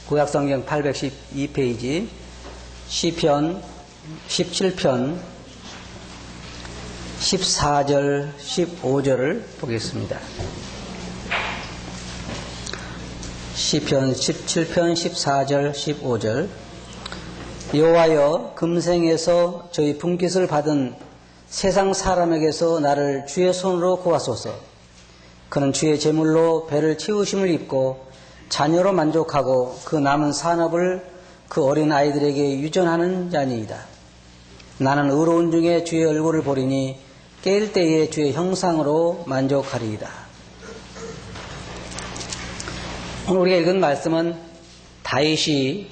구약성경 812페이지 시편 17편 14절 15절을 보겠습니다. 시편 17편 14절 15절 여호와여 금생에서 저희 분깃을 받은 세상 사람에게서 나를 주의 손으로 구하소서. 그는 주의 제물로 배를 채우심을 입고 자녀로 만족하고 그 남은 산업을 그 어린 아이들에게 유전하는 자니이다. 나는 의로운 중에 주의 얼굴을 보리니 깰 때에 주의 형상으로 만족하리이다. 오늘 우리가 읽은 말씀은 다윗이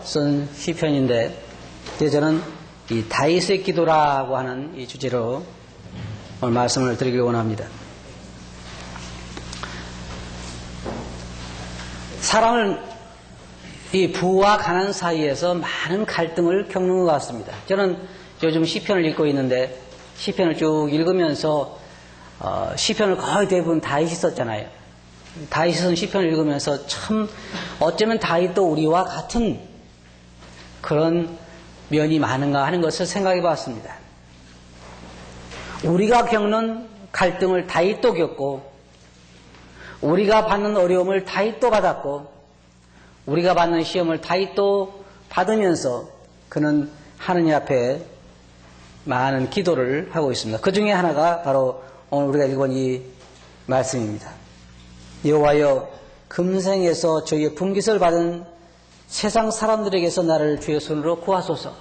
쓴 시편인데 저는 이 다윗의 기도라고 하는 이 주제로 오늘 말씀을 드리길 원합니다. 사람은 이 부와 가난 사이에서 많은 갈등을 겪는 것 같습니다. 저는 요즘 시편을 읽고 있는데 시편을 쭉 읽으면서 시편을 거의 대부분 다윗이 썼잖아요. 다윗이 쓴 시편을 읽으면서 참 어쩌면 다윗도 우리와 같은 그런 면이 많은가 하는 것을 생각해 봤습니다. 우리가 겪는 갈등을 다윗도 겪고 우리가 받는 어려움을 다윗도 받았고 우리가 받는 시험을 다윗도 받으면서 그는 하느님 앞에 많은 기도를 하고 있습니다. 그 중에 하나가 바로 오늘 우리가 읽은 이 말씀입니다. 여호와여 금생에서 저희의 분깃을 받은 세상 사람들에게서 나를 주의 손으로 구하소서.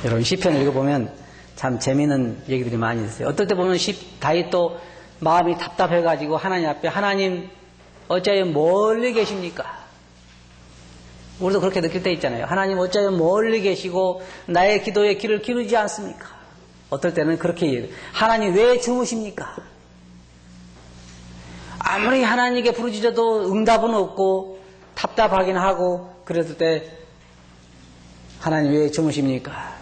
여러분 시편을 읽어보면 참 재미있는 얘기들이 많이 있어요. 어떨 때 보면 다윗도 마음이 답답해가지고 하나님 앞에 하나님 어찌하여 멀리 계십니까? 우리도 그렇게 느낄 때 있잖아요. 하나님 어찌하여 멀리 계시고 나의 기도에 귀를 기울이지 않습니까? 어떨 때는 그렇게 얘기해요. 하나님 왜 주무십니까? 아무리 하나님께 부르짖어도 응답은 없고 답답하긴 하고 그랬을 때 하나님 왜 주무십니까?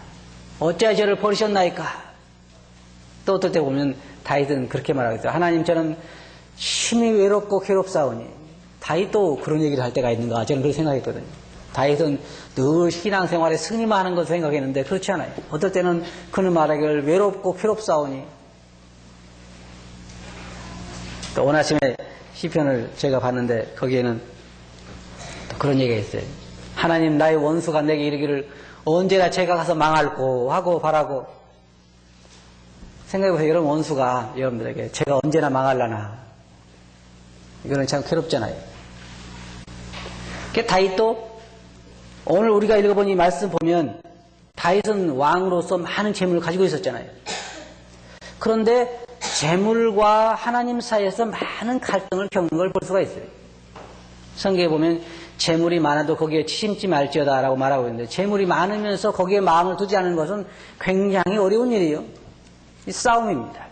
어찌하여 저를 버리셨나이까? 또 어떨 때 보면 다윗은 그렇게 말하겠죠. 하나님 저는 심히 외롭고 괴롭사오니. 다윗도 그런 얘기를 할 때가 있는가 저는 그렇게 생각했거든요. 다윗은 늘 신앙생활에 승리만 하는 것을 생각했는데 그렇지 않아요. 어떨 때는 그는 말하기를 외롭고 괴롭사오니. 또 오늘 아침에 시편을 제가 봤는데 거기에는 그런 얘기가 있어요. 하나님 나의 원수가 내게 이르기를 언제나 제가 가서 망할고 하고 바라고. 생각해보세요. 여러분 원수가 여러분들에게 제가 언제나 망할라나. 이거는 참 괴롭잖아요. 다윗도 오늘 우리가 읽어본 이 말씀 보면 다윗은 왕으로서 많은 재물을 가지고 있었잖아요. 그런데 재물과 하나님 사이에서 많은 갈등을 겪는 걸 볼 수가 있어요. 성경에 보면 재물이 많아도 거기에 치심지 말지어다 라고 말하고 있는데 재물이 많으면서 거기에 마음을 두지 않는 것은 굉장히 어려운 일이에요. 이 싸움입니다.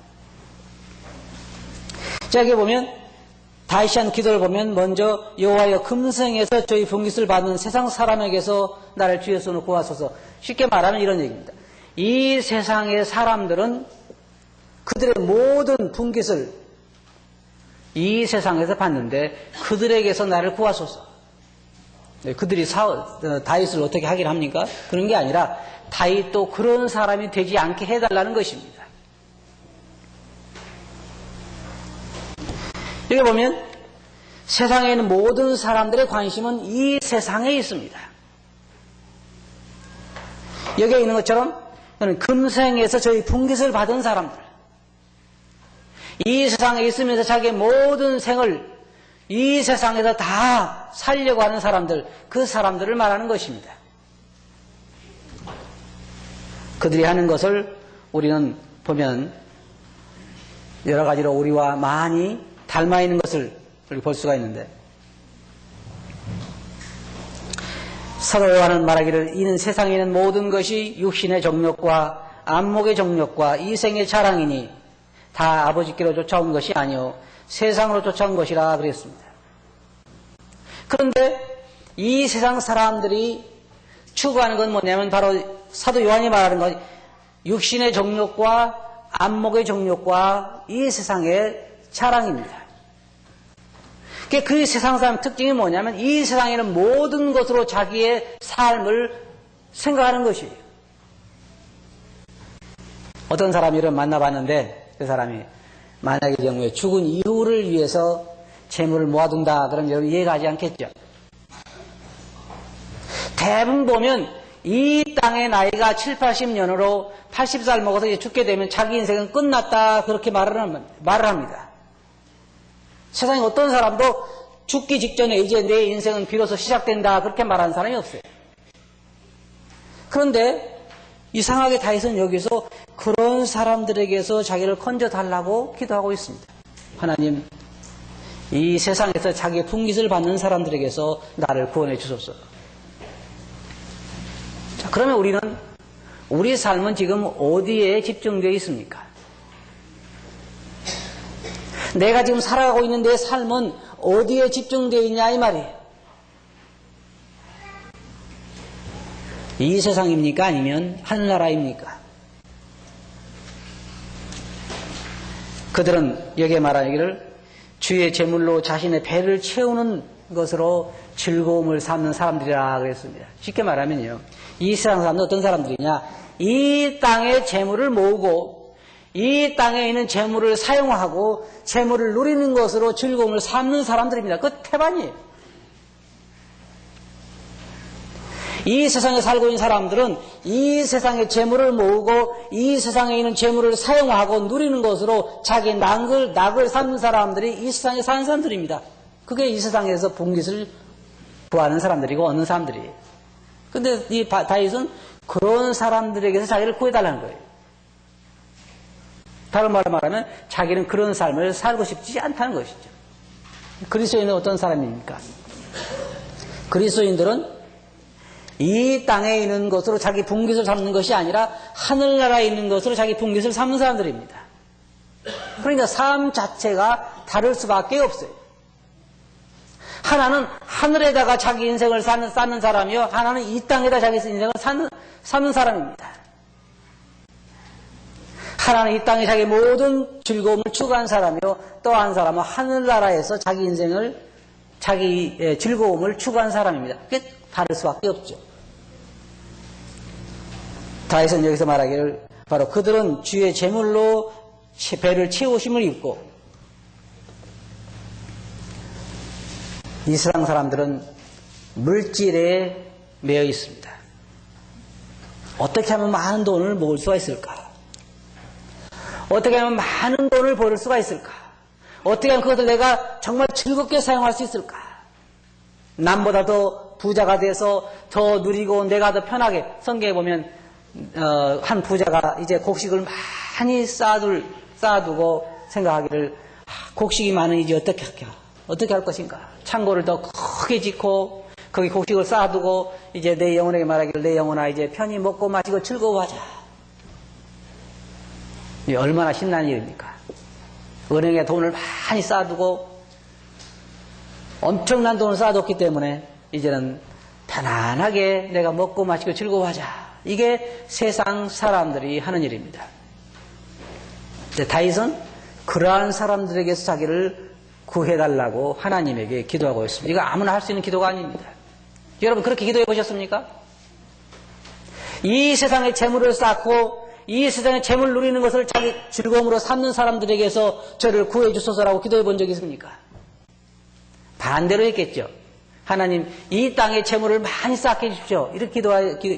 자, 여기 보면 다윗이 한 기도를 보면 먼저 여호와여 금생에서 저희 분깃을 받는 세상 사람에게서 나를 주의 손으로 구하소서. 쉽게 말하면 이런 얘기입니다. 이 세상의 사람들은 그들의 모든 분깃을 이 세상에서 받는데 그들에게서 나를 구하소서. 그들이 다윗을 어떻게 하긴 합니까? 그런 게 아니라 다윗도 그런 사람이 되지 않게 해달라는 것입니다. 여기 보면 세상에 있는 모든 사람들의 관심은 이 세상에 있습니다. 여기에 있는 것처럼 금생에서 저희 분깃을 받은 사람들, 이 세상에 있으면서 자기의 모든 생을 이 세상에서 다 살려고 하는 사람들, 그 사람들을 말하는 것입니다. 그들이 하는 것을 우리는 보면 여러 가지로 우리와 많이 닮아 있는 것을 볼 수가 있는데 사도 요한은 말하기를 이는 세상에 있는 모든 것이 육신의 정욕과 안목의 정욕과 이생의 자랑이니 다 아버지께로 쫓아온 것이 아니요 세상으로 쫓아온 것이라 그랬습니다. 그런데 이 세상 사람들이 추구하는 건 뭐냐면 바로 사도 요한이 말하는 것 육신의 정욕과 안목의 정욕과 이 세상의 자랑입니다. 그 세상 사람 특징이 뭐냐면 이 세상에는 모든 것으로 자기의 삶을 생각하는 것이에요. 어떤 사람을 만나봤는데 그 사람이 만약의 경우에 죽은 이후를 위해서 재물을 모아둔다 그러면 여러분 이해가 하지 않겠죠? 대부분 보면 이 땅의 나이가 7, 80년으로 80살 먹어서 이제 죽게 되면 자기 인생은 끝났다 그렇게 말을 합니다. 세상에 어떤 사람도 죽기 직전에 이제 내 인생은 비로소 시작된다 그렇게 말하는 사람이 없어요. 그런데 이상하게 다윗은 여기서 그런 사람들에게서 자기를 건져달라고 기도하고 있습니다. 하나님, 이 세상에서 자기의 분깃을 받는 사람들에게서 나를 구원해 주소서. 자, 그러면 우리 삶은 지금 어디에 집중되어 있습니까? 내가 지금 살아가고 있는 내 삶은 어디에 집중되어 있냐 이 말이에요. 이 세상입니까? 아니면 하늘나라입니까? 그들은 여기에 말하기를 주의 제물로 자신의 배를 채우는 것으로 즐거움을 삼는 사람들이라 그랬습니다. 쉽게 말하면요, 이 세상 사람들은 어떤 사람들이냐, 이 땅의 재물을 모으고 이 땅에 있는 재물을 사용하고 재물을 누리는 것으로 즐거움을 삼는 사람들입니다. 그 태반이에요. 이 세상에 살고 있는 사람들은 이 세상의 재물을 모으고 이 세상에 있는 재물을 사용하고 누리는 것으로 자기 낙을 삼는 사람들이 이 세상에 사는 사람들입니다. 그게 이 세상에서 분깃을 구하는 사람들이고 얻는 사람들이에요. 근데 이 다윗은 그런 사람들에게서 자기를 구해달라는 거예요. 다른 말로 말하면 자기는 그런 삶을 살고 싶지 않다는 것이죠. 그리스도인은 어떤 사람입니까? 그리스도인들은 이 땅에 있는 것으로 자기 분깃을 삼는 것이 아니라 하늘나라에 있는 것으로 자기 분깃을 삼는 사람들입니다. 그러니까 삶 자체가 다를 수밖에 없어요. 하나는 하늘에다가 자기 인생을 쌓는 사람이요, 하나는 이 땅에다 자기 인생을 사는 사람입니다. 하나는 이 땅에 자기 모든 즐거움을 추구한 사람이요, 또 한 사람은 하늘나라에서 자기 인생을, 자기 즐거움을 추구한 사람입니다. 그게 다를 수밖에 없죠. 다윗은 여기서 말하기를 바로 그들은 주의 제물로 배를 채우심을 입고, 이 세상 사람들은 물질에 매여 있습니다. 어떻게 하면 많은 돈을 모을 수가 있을까? 어떻게 하면 많은 돈을 벌을 수가 있을까? 어떻게 하면 그것을 내가 정말 즐겁게 사용할 수 있을까? 남보다 더 부자가 돼서 더 누리고 내가 더 편하게, 성경에 보면 한 부자가 이제 곡식을 많이 쌓아두고 생각하기를, 곡식이 많으니 이제 어떻게 할 것인가? 창고를 더 크게 짓고 거기 곡식을 쌓아두고 이제 내 영혼에게 말하기를, 내 영혼아 이제 편히 먹고 마시고 즐거워하자. 이게 얼마나 신나는 일입니까? 은행에 돈을 많이 쌓아두고 엄청난 돈을 쌓아뒀기 때문에 이제는 편안하게 내가 먹고 마시고 즐거워하자. 이게 세상 사람들이 하는 일입니다. 근데 다윗은 그러한 사람들에게서 자기를 구해달라고 하나님에게 기도하고 있습니다. 이거 아무나 할 수 있는 기도가 아닙니다. 여러분 그렇게 기도해 보셨습니까? 이 세상에 재물을 쌓고 이 세상에 재물 누리는 것을 자기 즐거움으로 삼는 사람들에게서 저를 구해 주소서라고 기도해 본 적이 있습니까? 반대로 했겠죠. 하나님, 이 땅에 재물을 많이 쌓게 해주십시오. 이렇게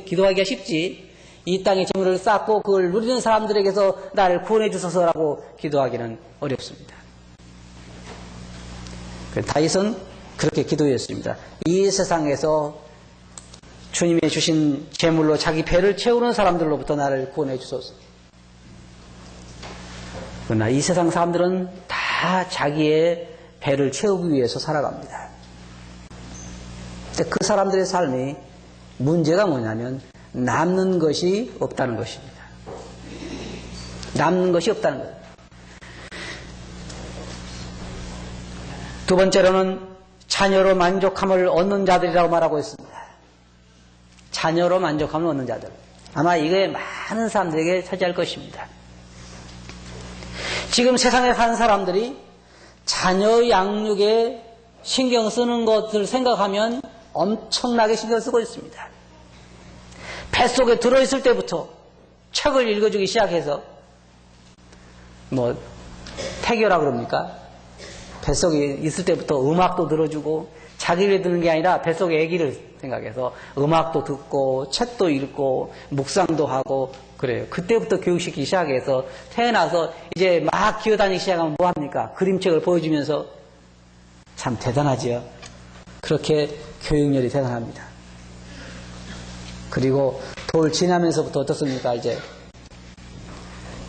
기도하기가 쉽지, 이 땅에 재물을 쌓고 그걸 누리는 사람들에게서 나를 구원해 주소서라고 기도하기는 어렵습니다. 다윗은 그렇게 기도했습니다. 이 세상에서 주님이 주신 재물로 자기 배를 채우는 사람들로부터 나를 구원해 주소서. 그러나 이 세상 사람들은 다 자기의 배를 채우기 위해서 살아갑니다. 근데 그 사람들의 삶이 문제가 뭐냐면 남는 것이 없다는 것입니다. 남는 것이 없다는 것. 두 번째로는 자녀로 만족함을 얻는 자들이라고 말하고 있습니다. 자녀로 만족함을 얻는 자들. 아마 이게 많은 사람들에게 차지할 것입니다. 지금 세상에 사는 사람들이 자녀 양육에 신경 쓰는 것을 생각하면 엄청나게 신경 쓰고 있습니다. 뱃속에 들어있을 때부터 책을 읽어주기 시작해서 뭐 태교라 그럽니까? 뱃속에 있을 때부터 음악도 들어주고 자기를 듣는 게 아니라 뱃속에 아기를 생각해서 음악도 듣고 책도 읽고 묵상도 하고 그래요. 그때부터 교육시키기 시작해서 태어나서 이제 막 기어다니기 시작하면 뭐합니까? 그림책을 보여주면서 참 대단하지요. 그렇게 교육열이 대단합니다. 그리고 돌 지나면서부터 어떻습니까? 이제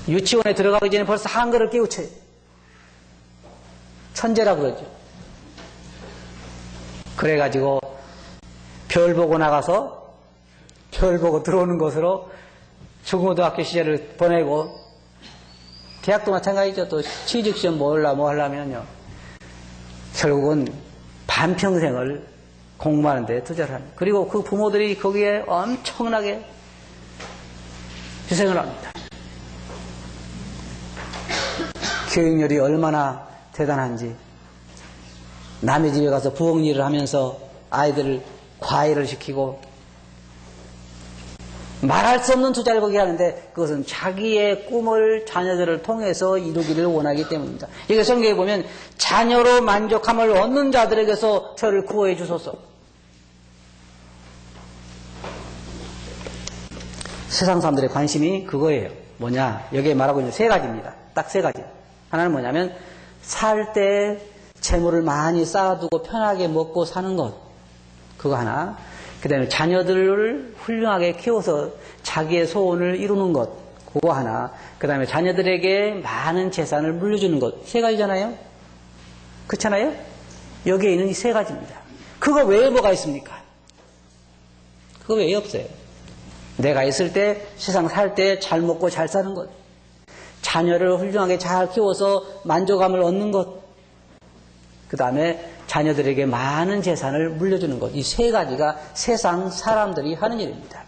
유치원에 들어가기 전에 벌써 한글을 깨우쳐요. 천재라고 그러죠. 그래가지고 별 보고 나가서 별 보고 들어오는 것으로 중고등학교 시절을 보내고 대학도 마찬가지죠. 또 취직시험 뭐 하려면요. 결국은 반평생을 공부하는 데 투자를 합니다. 그리고 그 부모들이 거기에 엄청나게 희생을 합니다. 교육열이 얼마나 대단한지 남의 집에 가서 부엌 일을 하면서 아이들을 과외를 시키고 말할 수 없는 투자를 거기 하는데 그것은 자기의 꿈을 자녀들을 통해서 이루기를 원하기 때문입니다. 이게 성경에 보면 자녀로 만족함을 얻는 자들에게서 저를 구원해 주소서. 세상 사람들의 관심이 그거예요. 뭐냐? 여기에 말하고 있는 세 가지입니다. 딱 세 가지. 하나는 뭐냐면 살 때 재물을 많이 쌓아두고 편하게 먹고 사는 것. 그거 하나. 그 다음에 자녀들을 훌륭하게 키워서 자기의 소원을 이루는 것. 그거 하나. 그 다음에 자녀들에게 많은 재산을 물려주는 것. 세 가지잖아요? 그렇잖아요? 여기에 있는 이 세 가지입니다. 그거 외에 뭐가 있습니까? 그거 외에 없어요. 내가 있을 때, 세상 살 때 잘 먹고 잘 사는 것. 자녀를 훌륭하게 잘 키워서 만족감을 얻는 것. 그 다음에 자녀들에게 많은 재산을 물려주는 것. 이 세 가지가 세상 사람들이 하는 일입니다.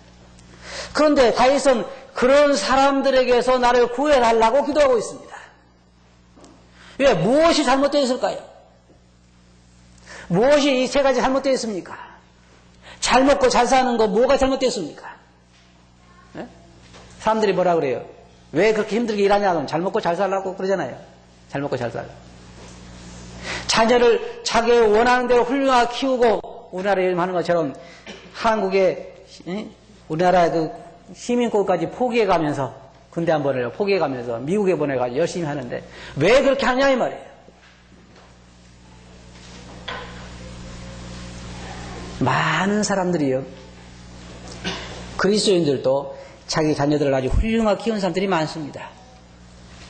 그런데 다윗은 그런 사람들에게서 나를 구해달라고 기도하고 있습니다. 왜? 무엇이 잘못되어 있을까요? 무엇이 이 세 가지 잘못되어 있습니까? 잘 먹고 잘 사는 거 뭐가 잘못되었습니까? 네? 사람들이 뭐라 그래요? 왜 그렇게 힘들게 일하냐? 그럼 잘 먹고 잘 살라고 그러잖아요. 잘 먹고 잘 살라고. 자녀를 자기 원하는 대로 훌륭하게 키우고 우리나라에 하는 것처럼 한국의 우리나라 그 시민권까지 포기해가면서 군대 한 번을 포기해가면서 미국에 보내가지고 열심히 하는데 왜 그렇게 하냐 이 말이에요. 많은 사람들이요. 그리스도인들도 자기 자녀들을 아주 훌륭하게 키운 사람들이 많습니다.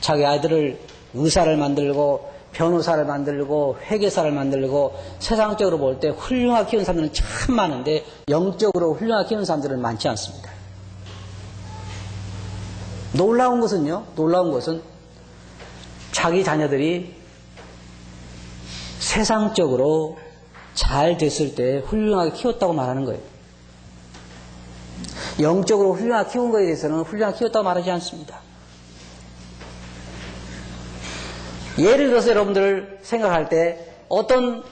자기 아이들을 의사를 만들고 변호사를 만들고 회계사를 만들고 세상적으로 볼 때 훌륭하게 키운 사람들은 참 많은데 영적으로 훌륭하게 키운 사람들은 많지 않습니다. 놀라운 것은 자기 자녀들이 세상적으로 잘 됐을 때 훌륭하게 키웠다고 말하는 거예요. 영적으로 훌륭하게 키운 것에 대해서는 훌륭하게 키웠다고 말하지 않습니다. 예를 들어서 여러분들 생각할 때 어떤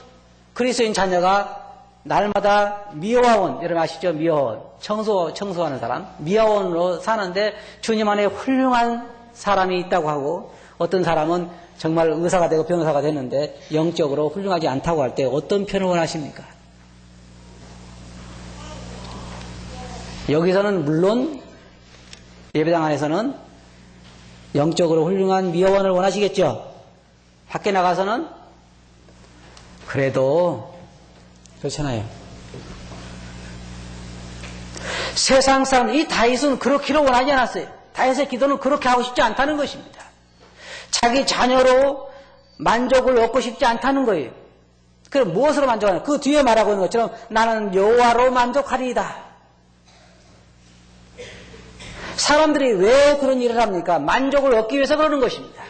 그리스도인 자녀가 날마다 미화원, 여러분 아시죠? 미화원, 청소하는 사람, 미화원으로 사는데 주님 안에 훌륭한 사람이 있다고 하고 어떤 사람은 정말 의사가 되고 변호사가 됐는데 영적으로 훌륭하지 않다고 할 때 어떤 편을 원하십니까? 여기서는 물론 예배당 안에서는 영적으로 훌륭한 미화원을 원하시겠죠? 밖에 나가서는 그래도 그렇잖아요. 세상 사람, 이 다윗은 그렇기를 원하지 않았어요. 다윗의 기도는 그렇게 하고 싶지 않다는 것입니다. 자기 자녀로 만족을 얻고 싶지 않다는 거예요. 그럼 무엇으로 만족하냐? 그 뒤에 말하고 있는 것처럼 나는 여호와로 만족하리이다. 사람들이 왜 그런 일을 합니까? 만족을 얻기 위해서 그러는 것입니다.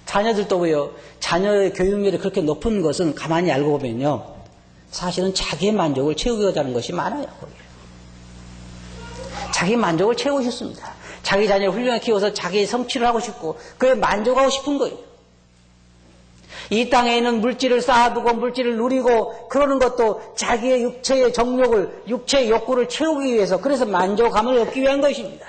자녀들도 왜요? 자녀의 교육열이 그렇게 높은 것은 가만히 알고 보면요. 사실은 자기의 만족을 채우고자 하는 것이 많아요. 자기 만족을 채우고 싶습니다. 자기 자녀를 훌륭하게 키워서 자기의 성취를 하고 싶고 그에 만족하고 싶은 거예요. 이 땅에 있는 물질을 쌓아두고 물질을 누리고 그러는 것도 자기의 육체의 정욕을, 육체의 욕구를 채우기 위해서, 그래서 만족감을 얻기 위한 것입니다.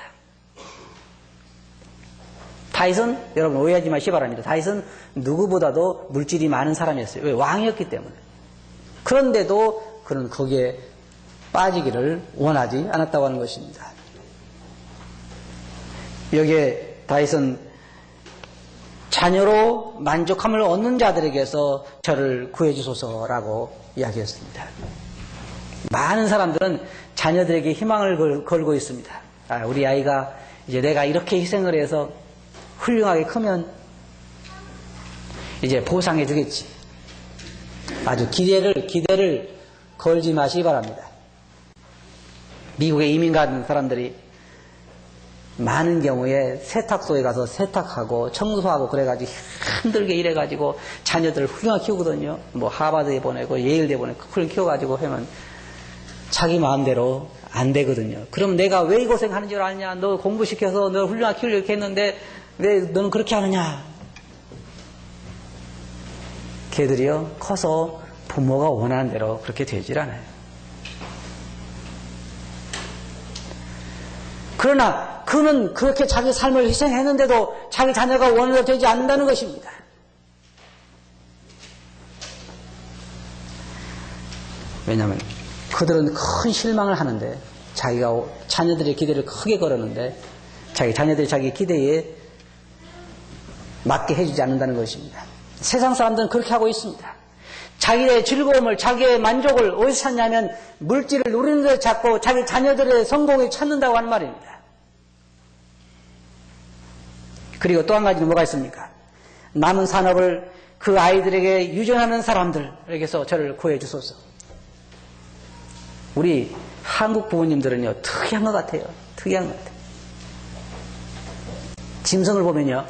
다윗은, 여러분 오해하지 마시기 바랍니다. 다윗은 누구보다도 물질이 많은 사람이었어요. 왜? 왕이었기 때문에. 그런데도 그는 거기에 빠지기를 원하지 않았다고 하는 것입니다. 여기에 다윗은 자녀로 만족함을 얻는 자들에게서 저를 구해주소서라고 이야기했습니다. 많은 사람들은 자녀들에게 희망을 걸고 있습니다. 우리 아이가 이제 내가 이렇게 희생을 해서 훌륭하게 크면 이제 보상해 주겠지. 아주 기대를 걸지 마시기 바랍니다. 미국에 이민 간 사람들이 많은 경우에 세탁소에 가서 세탁하고 청소하고 그래가지고 힘들게 일해가지고 자녀들을 훌륭하게 키우거든요. 뭐 하버드에 보내고 예일대 보내고 훌륭하게 키워가지고 하면 자기 마음대로 안 되거든요. 그럼 내가 왜 이 고생하는 줄 아냐? 너 공부시켜서 너 훌륭하게 키우려고 했는데 왜 너는 그렇게 하느냐? 걔들이요 커서 부모가 원하는 대로 그렇게 되질 않아요. 그러나 그는 그렇게 자기 삶을 희생했는데도 자기 자녀가 원하는 대로 되지 않는다는 것입니다. 왜냐하면 그들은 큰 실망을 하는데, 자기가 자녀들의 기대를 크게 걸었는데 자기 자녀들이 자기 기대에 맞게 해주지 않는다는 것입니다. 세상 사람들은 그렇게 하고 있습니다. 자기의 즐거움을, 자기의 만족을 어디서 찾냐면 물질을 누리는 데 찾고 자기 자녀들의 성공을 찾는다고 하는 말입니다. 그리고 또 한 가지는 뭐가 있습니까? 남은 산업을 그 아이들에게 유전하는 사람들에게서 저를 구해 주소서. 우리 한국 부모님들은요 특이한 것 같아요. 특이한 것 같아요. 짐승을 보면요,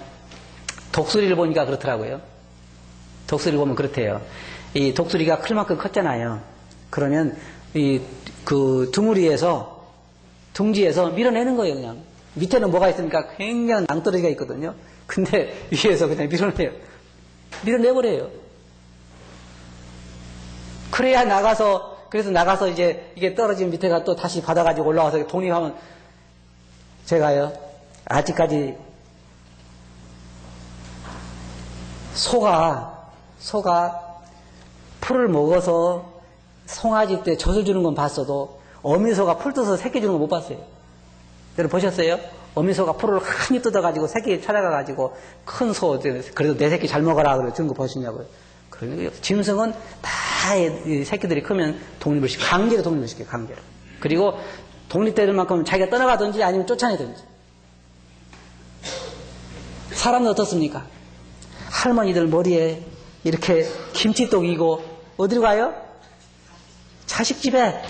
독수리를 보니까 그렇더라고요. 독수리를 보면 그렇대요. 이 독수리가 클 만큼 컸잖아요. 그러면 그 둥지에서 밀어내는 거예요. 그냥 밑에는 뭐가 있습니까? 굉장한 낭떠러지가 있거든요. 근데 위에서 그냥 밀어내버려요. 그래서 나가서 이제 이게 떨어진 밑에가 또 다시 받아가지고 올라와서 독립하면, 제가요 아직까지 소가 풀을 먹어서 송아지 때 젖을 주는 건 봤어도 어미소가 풀 뜯어서 새끼 주는 건 못 봤어요. 여러분 보셨어요? 어미소가 풀을 한입 뜯어가지고 새끼 찾아가가지고 큰 소, 그래도 내 새끼 잘 먹어라 그래 주는 거 보시냐고요. 그러니까 짐승은 다 이 새끼들이 크면 강제로 독립을 시켜요. 강제로. 그리고 독립되는 만큼 자기가 떠나가든지 아니면 쫓아내든지. 사람은 어떻습니까? 할머니들 머리에 이렇게 김치떡 이고 어디로 가요? 자식 집에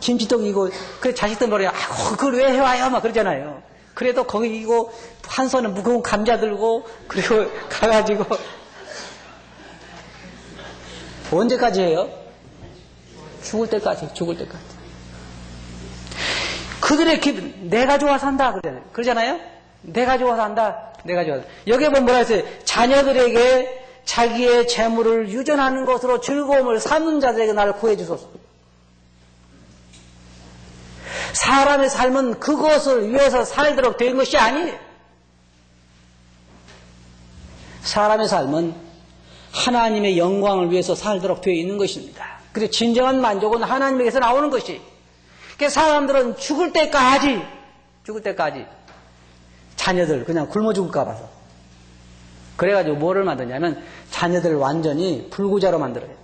김치떡 이고, 그래 자식들 머리에 그걸 왜 해와요? 막 그러잖아요. 그래도 거기 이고 한 손에 무거운 감자 들고 그리고 가가지고 언제까지 해요? 죽을 때까지. 그들의 내가 좋아서 한다 그러잖아요. 내가 좋아서 한다. 여기에 보면 뭐라 했어요? 자녀들에게 자기의 재물을 유전하는 것으로 즐거움을 삼는 자들에게 나를 구해주소서. 사람의 삶은 그것을 위해서 살도록 된 것이 아니에요. 사람의 삶은 하나님의 영광을 위해서 살도록 되어 있는 것입니다. 그래서 진정한 만족은 하나님에게서 나오는 것이. 그래서 사람들은 죽을 때까지 자녀들 그냥 굶어 죽을까 봐서 그래가지고 뭐를 만드냐면 자녀들을 완전히 불구자로 만들어요.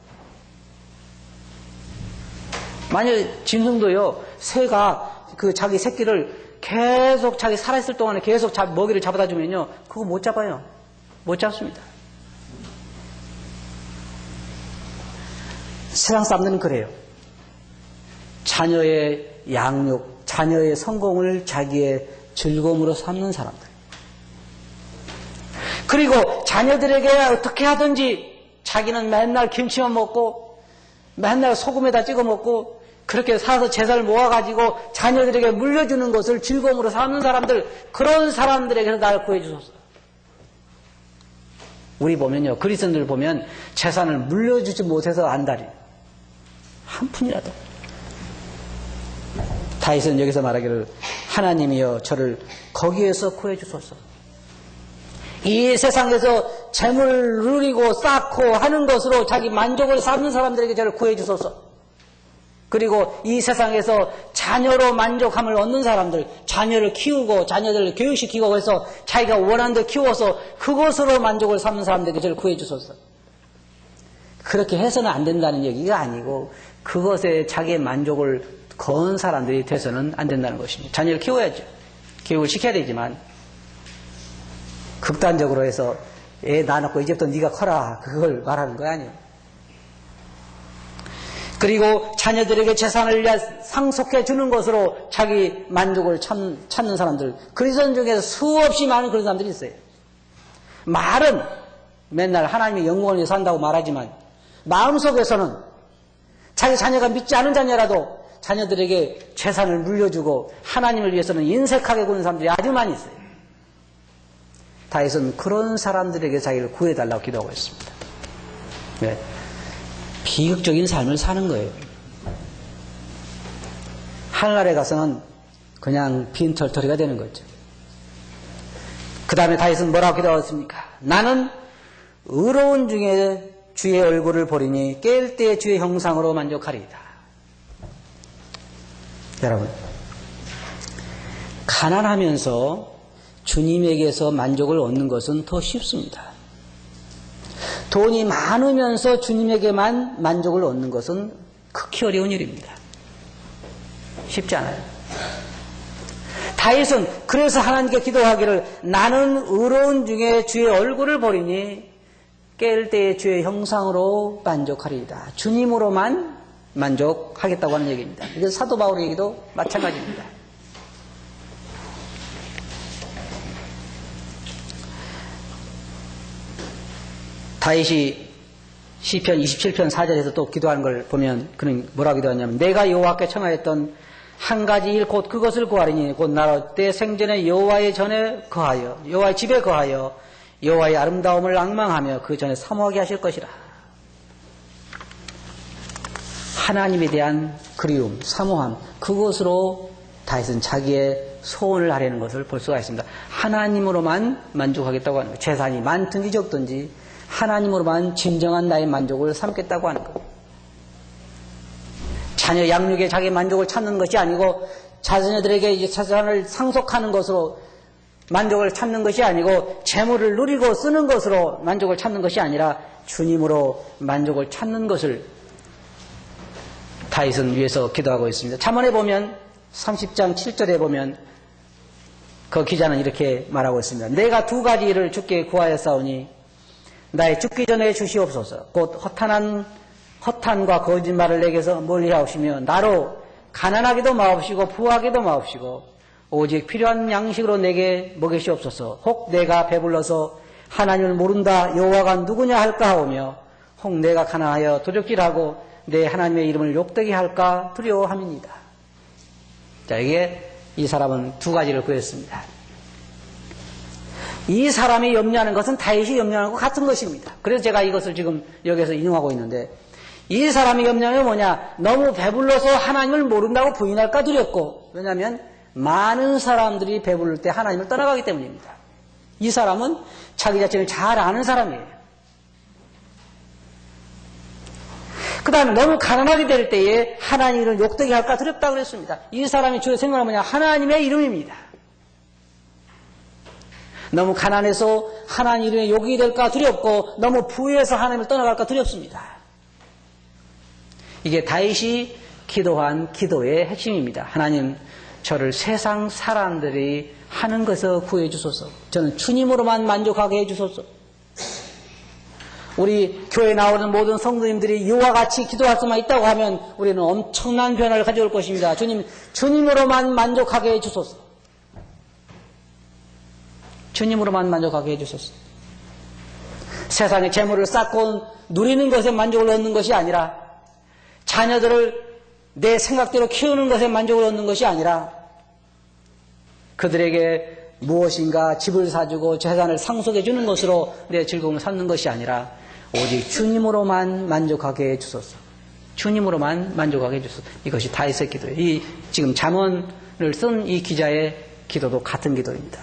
만약 짐승도요, 새가 그 자기 새끼를 계속 자기 살아있을 동안에 계속 먹이를 잡아다 주면요, 그거 못 잡아요. 못 잡습니다. 세상 사람들은 그래요. 자녀의 양육, 자녀의 성공을 자기의 즐거움으로 삼는 사람들. 그리고 자녀들에게 어떻게 하든지 자기는 맨날 김치만 먹고 맨날 소금에다 찍어 먹고 그렇게 살아서 재산을 모아가지고 자녀들에게 물려주는 것을 즐거움으로 삼는 사람들, 그런 사람들에게서 나를 구해주소서. 우리 보면요, 그리스도인들 보면 재산을 물려주지 못해서 안달이에요. 한 푼이라도. 다윗은 여기서 말하기를 하나님이여 저를 거기에서 구해주소서. 이 세상에서 재물 누리고 쌓고 하는 것으로 자기 만족을 삼는 사람들에게 저를 구해주소서. 그리고 이 세상에서 자녀로 만족함을 얻는 사람들, 자녀를 키우고 자녀들을 교육시키고 해서 자기가 원하는 데 키워서 그것으로 만족을 삼는 사람들에게 저를 구해주소서. 그렇게 해서는 안 된다는 얘기가 아니고 그것에 자기의 만족을 거은 사람들이 돼서는 안 된다는 것입니다. 자녀를 키워야죠. 교육을 시켜야 되지만 극단적으로 해서 애 낳아놓고 이제부터 네가 커라 그걸 말하는 거 아니에요. 그리고 자녀들에게 재산을 상속해 주는 것으로 자기 만족을 찾는 사람들, 그리스도인 중에서 수없이 많은 그런 사람들이 있어요. 말은 맨날 하나님의 영광을 위해서 산다고 말하지만 마음속에서는 자기 자녀가 믿지 않은 자녀라도 자녀들에게 재산을 물려주고 하나님을 위해서는 인색하게 구는 사람들이 아주 많이 있어요. 다윗은 그런 사람들에게 자기를 구해달라고 기도하고 있습니다. 네. 비극적인 삶을 사는 거예요. 하늘나라에 가서는 그냥 빈털터리가 되는 거죠. 그 다음에 다윗은 뭐라고 기도하였습니까? 나는 의로운 중에 주의 얼굴을 보리니 깰 때 주의 형상으로 만족하리이다. 여러분, 가난하면서 주님에게서 만족을 얻는 것은 더 쉽습니다. 돈이 많으면서 주님에게만 만족을 얻는 것은 극히 어려운 일입니다. 쉽지 않아요. 다윗은 그래서 하나님께 기도하기를 나는 의로운 중에 주의 얼굴을 보리니 깰 때의 주의 형상으로 만족하리이다. 주님으로만 만족하겠다고 하는 얘기입니다. 이게 사도 바울의 얘기도 마찬가지입니다. 다윗이 시편 27편 4절에서 또 기도하는 걸 보면 그는 뭐라고 기도하냐면 내가 여호와께 청하였던 한 가지 일 곧 그것을 구하리니 곧 나로 때 생전에 여호와의 전에 거하여 여호와의 집에 거하여 여호와의 아름다움을 앙망하며 그 전에 사모하게 하실 것이라. 하나님에 대한 그리움, 사모함, 그것으로 다윗은 자기의 소원을 하려는 것을 볼 수가 있습니다. 하나님으로만 만족하겠다고 하는 거예요. 재산이 많든지 적든지 하나님으로만 진정한 나의 만족을 삼겠다고 하는 거예요. 자녀 양육에 자기 만족을 찾는 것이 아니고 자녀들에게 이제 재산을 상속하는 것으로 만족을 찾는 것이 아니고 재물을 누리고 쓰는 것으로 만족을 찾는 것이 아니라 주님으로 만족을 찾는 것을 다윗은 위해서 기도하고 있습니다. 잠언에 보면 30장 7절에 보면 그 기자는 이렇게 말하고 있습니다. 내가 두 가지 일을 주께 구하였사오니 나의 죽기 전에 주시옵소서. 곧 허탄과 거짓말을 내게서 멀리하옵시며 나로 가난하기도 마옵시고 부하기도 마옵시고 오직 필요한 양식으로 내게 먹이시옵소서. 혹 내가 배불러서 하나님을 모른다 여호와가 누구냐 할까 하오며 혹 내가 가난하여 도적질하고 내 하나님의 이름을 욕되게 할까 두려워함이니이다. 자, 이게 이 사람은 두 가지를 구했습니다. 이 사람이 염려하는 것은 다윗이 염려하는 것 같은 것입니다. 그래서 제가 이것을 지금 여기서 인용하고 있는데 이 사람이 염려하는 게 뭐냐? 너무 배불러서 하나님을 모른다고 부인할까 두렵고 왜냐하면 많은 사람들이 배부를 때 하나님을 떠나가기 때문입니다. 이 사람은 자기 자신을 잘 아는 사람이에요. 그 다음에 너무 가난하게 될 때에 하나님을 욕되게 할까 두렵다고 그랬습니다. 이 사람이 주로 생각하는 뭐냐? 하나님의 이름입니다. 너무 가난해서 하나님 이름에 욕이 될까 두렵고 너무 부유해서 하나님을 떠나갈까 두렵습니다. 이게 다윗이 기도한 기도의 핵심입니다. 하나님, 저를 세상 사람들이 하는 것에서 구해 주소서. 저는 주님으로만 만족하게 해 주소서. 우리 교회에 나오는 모든 성도님들이 이와 같이 기도할 수만 있다고 하면 우리는 엄청난 변화를 가져올 것입니다. 주님으로만 만족하게 해 주소서. 주님으로만 만족하게 해 주소서. 세상의 재물을 쌓고 누리는 것에 만족을 얻는 것이 아니라 자녀들을 내 생각대로 키우는 것에 만족을 얻는 것이 아니라 그들에게 무엇인가 집을 사주고 재산을 상속해 주는 것으로 내 즐거움을 찾는 것이 아니라 오직 주님으로만 만족하게 해주소서. 주님으로만 만족하게 해주소서. 이것이 다윗의 기도예요. 이 지금 잠언을 쓴 이 기자의 기도도 같은 기도입니다.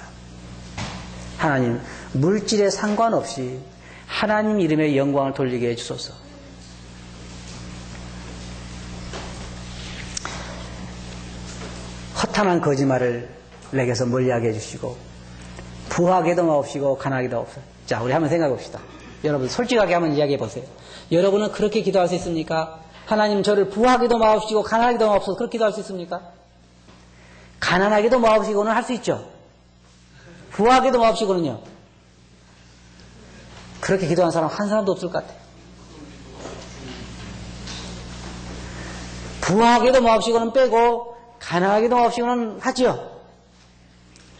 하나님, 물질에 상관없이 하나님 이름의 영광을 돌리게 해주소서. 허탄한 거짓말을 내게서 멀리하게 해주시고 부하게도 마옵시고 가난하게도 없어. 자, 우리 한번 생각해 봅시다. 여러분 솔직하게 한번 이야기해 보세요. 여러분은 그렇게 기도할 수 있습니까? 하나님 저를 부하게도 마옵시고 가난하게도 마옵소서. 그렇게 기도할 수 있습니까? 가난하게도 마옵시고는 할 수 있죠. 부하게도 마옵시고는요. 그렇게 기도하는 사람 한 사람도 없을 것 같아요. 부하게도 마옵시고는 빼고 가난하게도 마옵시고는 하죠.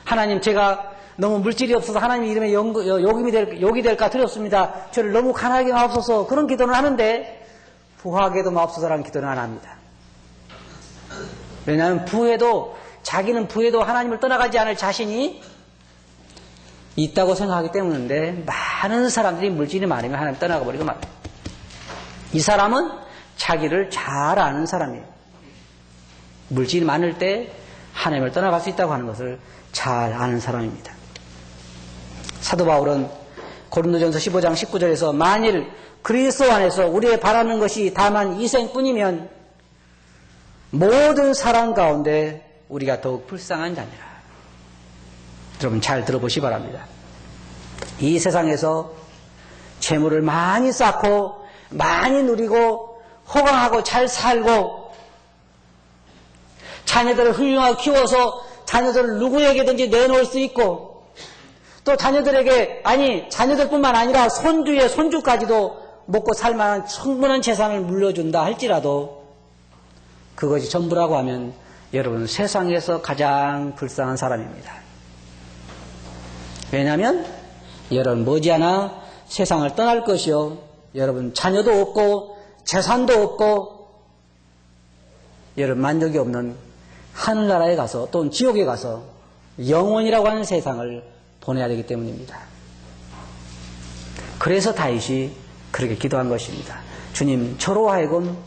하나님 제가 너무 물질이 없어서 하나님 이름에 욕이 될까 두렵습니다. 저를 너무 가난하게 마옵소서. 그런 기도는 하는데 부하게도 마옵소서라는 기도는 안 합니다. 왜냐하면 자기는 부에도 하나님을 떠나가지 않을 자신이 있다고 생각하기 때문인데 많은 사람들이 물질이 많으면 하나님 떠나가 버리고 말아요. 이 사람은 자기를 잘 아는 사람이에요. 물질이 많을 때 하나님을 떠나갈 수 있다고 하는 것을 잘 아는 사람입니다. 사도 바울은 고린도전서 15장 19절에서 만일 그리스도 안에서 우리의 바라는 것이 다만 이 생뿐이면 모든 사람 가운데 우리가 더욱 불쌍한 자니라. 여러분 잘 들어보시 바랍니다. 이 세상에서 재물을 많이 쌓고 많이 누리고 호강하고 잘 살고 자녀들을 훌륭하게 키워서 자녀들을 누구에게든지 내놓을 수 있고 또 자녀들뿐만 아니라 손주의 손주까지도 먹고 살만한 충분한 재산을 물려준다 할지라도 그것이 전부라고 하면 여러분 세상에서 가장 불쌍한 사람입니다. 왜냐하면 여러분 머지않아 세상을 떠날 것이요 여러분 자녀도 없고 재산도 없고 여러분 만족이 없는 하늘나라에 가서 또는 지옥에 가서 영원이라고 하는 세상을 보내야 되기 때문입니다. 그래서 다윗이 그렇게 기도한 것입니다. 주님 저로 하여금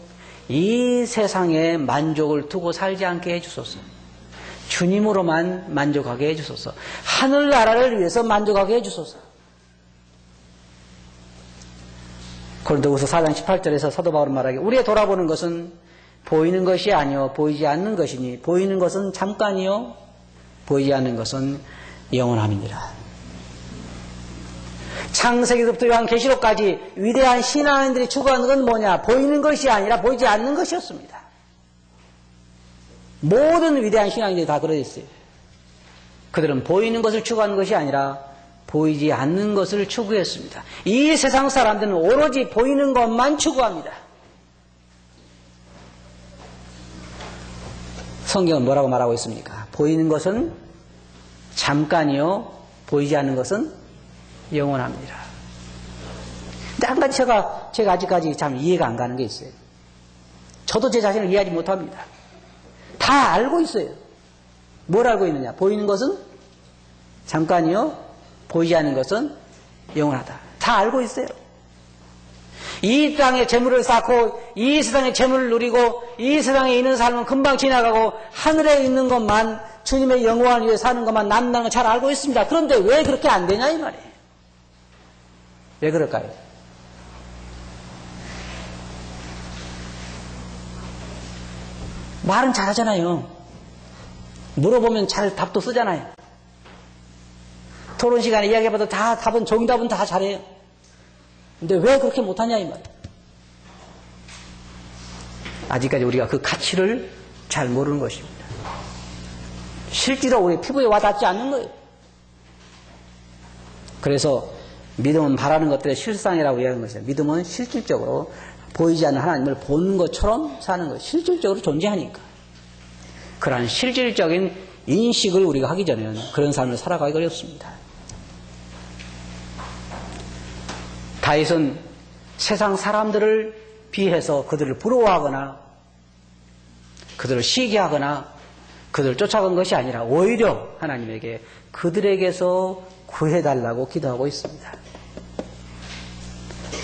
이 세상에 만족을 두고 살지 않게 해주소서. 주님으로만 만족하게 해주소서. 하늘나라를 위해서 만족하게 해주소서. 고린도후서 4장 18절에서 사도 바울은 말하기를 우리의 돌아보는 것은 보이는 것이 아니요 보이지 않는 것이니 보이는 것은 잠깐이요 보이지 않는 것은 영원함이니라. 창세기부터 요한계시록까지 위대한 신앙인들이 추구하는 건 뭐냐? 보이는 것이 아니라 보이지 않는 것이었습니다. 모든 위대한 신앙인들이 다 그러했어요. 그들은 보이는 것을 추구하는 것이 아니라 보이지 않는 것을 추구했습니다. 이 세상 사람들은 오로지 보이는 것만 추구합니다. 성경은 뭐라고 말하고 있습니까? 보이는 것은 잠깐이요 보이지 않는 것은 영원합니다. 근데 한 가지 제가 아직까지 참 이해가 안 가는 게 있어요. 저도 제 자신을 이해하지 못합니다. 다 알고 있어요. 뭘 알고 있느냐? 보이는 것은 잠깐이요 보이지 않는 것은 영원하다. 다 알고 있어요. 이 땅에 재물을 쌓고 이 세상에 재물을 누리고 이 세상에 있는 삶은 금방 지나가고 하늘에 있는 것만 주님의 영광을 위해 사는 것만 남는다는 걸 잘 알고 있습니다. 그런데 왜 그렇게 안 되냐 이 말이에요. 왜 그럴까요? 말은 잘하잖아요. 물어보면 잘 답도 쓰잖아요. 토론 시간에 이야기해봐도 정답은 다 잘해요. 근데 왜 그렇게 못하냐 이 말이에요. 아직까지 우리가 그 가치를 잘 모르는 것입니다. 실제로 우리 피부에 와닿지 않는 거예요. 그래서 믿음은 바라는 것들의 실상이라고 이야기하는 것이죠. 믿음은 실질적으로 보이지 않는 하나님을 보는 것처럼 사는 거예요. 실질적으로 존재하니까. 그러한 실질적인 인식을 우리가 하기 전에는 그런 삶을 살아가기 어렵습니다. 다윗은 세상 사람들을 비해서 그들을 부러워하거나 그들을 시기하거나 그들을 쫓아간 것이 아니라 오히려 하나님에게 그들에게서 구해달라고 기도하고 있습니다.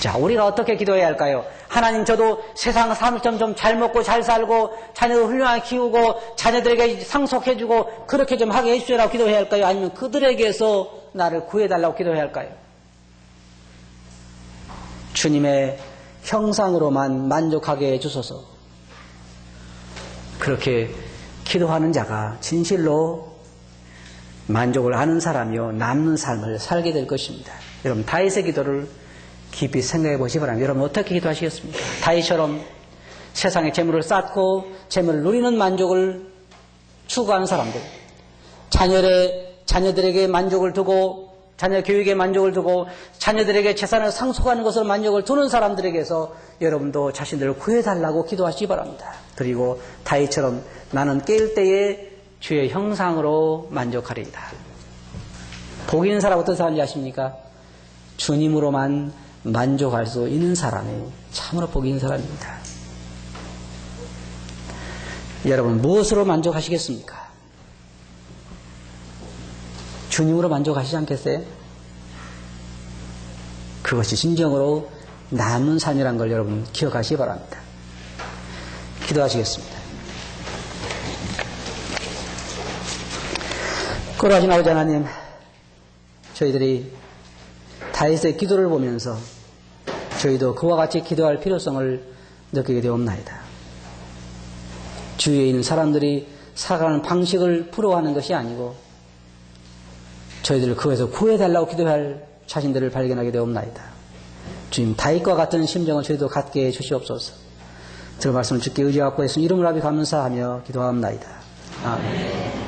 자, 우리가 어떻게 기도해야 할까요? 하나님, 저도 세상 삶을 좀 잘 먹고 잘 살고 자녀들 훌륭하게 키우고 자녀들에게 상속해주고 그렇게 좀 하게 해주시라고 기도해야 할까요? 아니면 그들에게서 나를 구해달라고 기도해야 할까요? 주님의 형상으로만 만족하게 해주소서. 그렇게 기도하는 자가 진실로 만족을 하는 사람이요 남는 삶을 살게 될 것입니다. 여러분, 다윗의 기도를 깊이 생각해 보시기 바랍니다. 여러분, 어떻게 기도하시겠습니까? 다윗처럼 세상에 재물을 쌓고 재물을 누리는 만족을 추구하는 사람들, 자녀들에게 만족을 두고 자녀 교육에 만족을 두고 자녀들에게 재산을 상속하는 것을 만족을 두는 사람들에게서 여러분도 자신들을 구해달라고 기도하시기 바랍니다. 그리고 다윗처럼 나는 깰 때에 주의 형상으로 만족하리이다. 복 있는 사람 어떤 사람인지 아십니까? 주님으로만 만족할 수 있는 사람이 참으로 복 있는 사람입니다. 여러분, 무엇으로 만족하시겠습니까? 주님으로 만족하시지 않겠어요? 그것이 진정으로 남은 삶이라는 걸 여러분 기억하시기 바랍니다. 기도하시겠습니다. 거룩하신 아버지 하나님, 저희들이 다윗의 기도를 보면서 저희도 그와 같이 기도할 필요성을 느끼게 되옵나이다. 주위에 있는 사람들이 살아가는 방식을 부러워하는 것이 아니고 저희들을 그것에서 구해달라고 기도할 자신들을 발견하게 되옵나이다. 주님, 다윗과 같은 심정을 저희도 갖게 해주시옵소서. 들은 말씀을 주께 의지하고 있으니 이름을 아비 감사하며 기도하옵나이다. 아멘.